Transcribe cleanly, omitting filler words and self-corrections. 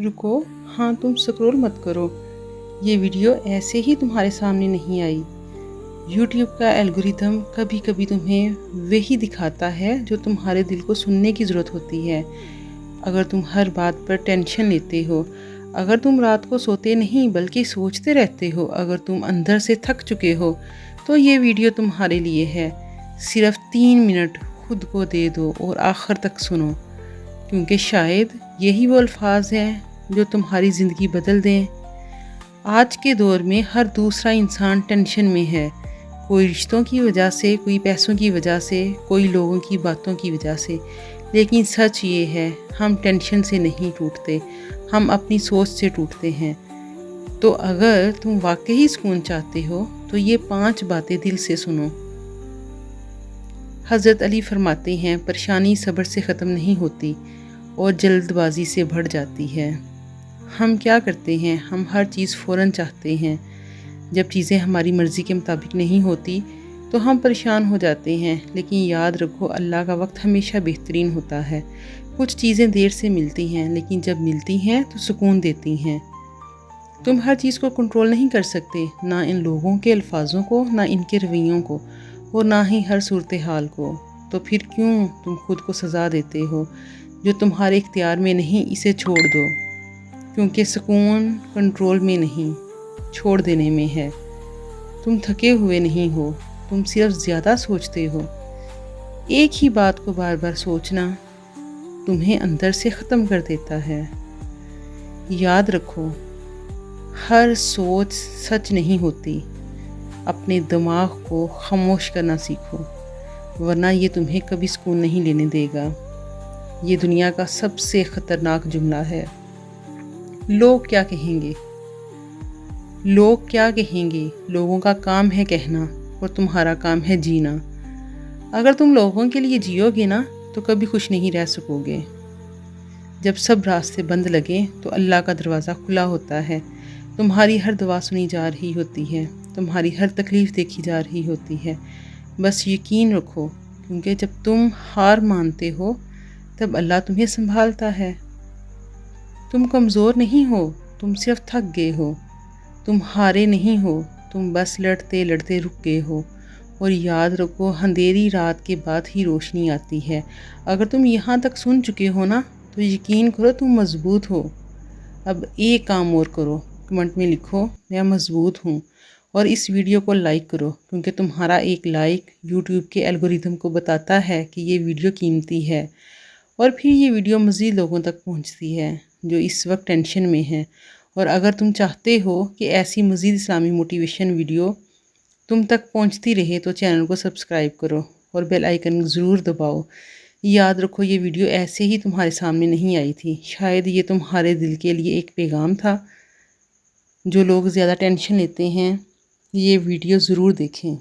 رکو، ہاں تم سکرول مت کرو، یہ ویڈیو ایسے ہی تمہارے سامنے نہیں آئی۔ یوٹیوب کا الگوریتھم کبھی کبھی تمہیں وہی دکھاتا ہے جو تمہارے دل کو سننے کی ضرورت ہوتی ہے۔ اگر تم ہر بات پر ٹینشن لیتے ہو، اگر تم رات کو سوتے نہیں بلکہ سوچتے رہتے ہو، اگر تم اندر سے تھک چکے ہو، تو یہ ویڈیو تمہارے لیے ہے۔ صرف 3 منٹ خود کو دے دو اور آخر تک سنو، کیونکہ شاید یہی وہ الفاظ ہیں جو تمہاری زندگی بدل دیں۔ آج کے دور میں ہر دوسرا انسان ٹینشن میں ہے، کوئی رشتوں کی وجہ سے، کوئی پیسوں کی وجہ سے، کوئی لوگوں کی باتوں کی وجہ سے۔ لیکن سچ یہ ہے، ہم ٹینشن سے نہیں ٹوٹتے، ہم اپنی سوچ سے ٹوٹتے ہیں۔ تو اگر تم واقعی سکون چاہتے ہو تو یہ 5 باتیں دل سے سنو۔ حضرت علی فرماتے ہیں، پریشانی صبر سے ختم نہیں ہوتی اور جلد بازی سے بڑھ جاتی ہے۔ ہم کیا کرتے ہیں؟ ہم ہر چیز فوراً چاہتے ہیں۔ جب چیزیں ہماری مرضی کے مطابق نہیں ہوتی تو ہم پریشان ہو جاتے ہیں، لیکن یاد رکھو اللہ کا وقت ہمیشہ بہترین ہوتا ہے۔ کچھ چیزیں دیر سے ملتی ہیں، لیکن جب ملتی ہیں تو سکون دیتی ہیں۔ تم ہر چیز کو کنٹرول نہیں کر سکتے، نہ ان لوگوں کے الفاظوں کو، نہ ان کے رویوں کو، اور نہ ہی ہر صورتحال کو۔ تو پھر کیوں تم خود کو سزا دیتے ہو؟ جو تمہارے اختیار میں نہیں، اسے چھوڑ دو، کیونکہ سکون کنٹرول میں نہیں، چھوڑ دینے میں ہے۔ تم تھکے ہوئے نہیں ہو، تم صرف زیادہ سوچتے ہو۔ ایک ہی بات کو بار بار سوچنا تمہیں اندر سے ختم کر دیتا ہے۔ یاد رکھو، ہر سوچ سچ نہیں ہوتی۔ اپنے دماغ کو خاموش کرنا سیکھو، ورنہ یہ تمہیں کبھی سکون نہیں لینے دے گا۔ یہ دنیا کا سب سے خطرناک جملہ ہے۔ لوگ کیا کہیں گے؟ لوگ کیا کہیں گے؟ لوگوں کا کام ہے کہنا اور تمہارا کام ہے جینا۔ اگر تم لوگوں کے لیے جیو گے نا تو کبھی خوش نہیں رہ سکو گے۔ جب سب راستے بند لگیں تو اللہ کا دروازہ کھلا ہوتا ہے۔ تمہاری ہر دعا سنی جا رہی ہوتی ہے، تمہاری ہر تکلیف دیکھی جا رہی ہوتی ہے۔ بس یقین رکھو، کیونکہ جب تم ہار مانتے ہو تب اللہ تمہیں سنبھالتا ہے۔ تم کمزور نہیں ہو، تم صرف تھک گئے ہو۔ تم ہارے نہیں ہو، تم بس لڑتے لڑتے رک گئے ہو۔ اور یاد رکھو، اندھیری رات کے بعد ہی روشنی آتی ہے۔ اگر تم یہاں تک سن چکے ہو نا تو یقین کرو تم مضبوط ہو۔ اب ایک کام اور کرو، کمنٹ میں لکھو میں مضبوط ہوں، اور اس ویڈیو کو لائک کرو، کیونکہ تمہارا ایک لائک یوٹیوب کے الگوریتھم کو بتاتا ہے کہ یہ ویڈیو قیمتی ہے، اور پھر یہ ویڈیو مزید لوگوں تک پہنچتی ہے جو اس وقت ٹینشن میں ہیں۔ اور اگر تم چاہتے ہو کہ ایسی مزید اسلامی موٹیویشن ویڈیو تم تک پہنچتی رہے تو چینل کو سبسکرائب کرو اور بیل آئیکن ضرور دباؤ۔ یاد رکھو، یہ ویڈیو ایسے ہی تمہارے سامنے نہیں آئی تھی، شاید یہ تمہارے دل کے لیے ایک پیغام تھا۔ جو لوگ زیادہ ٹینشن لیتے ہیں یہ ویڈیو ضرور دیکھیں۔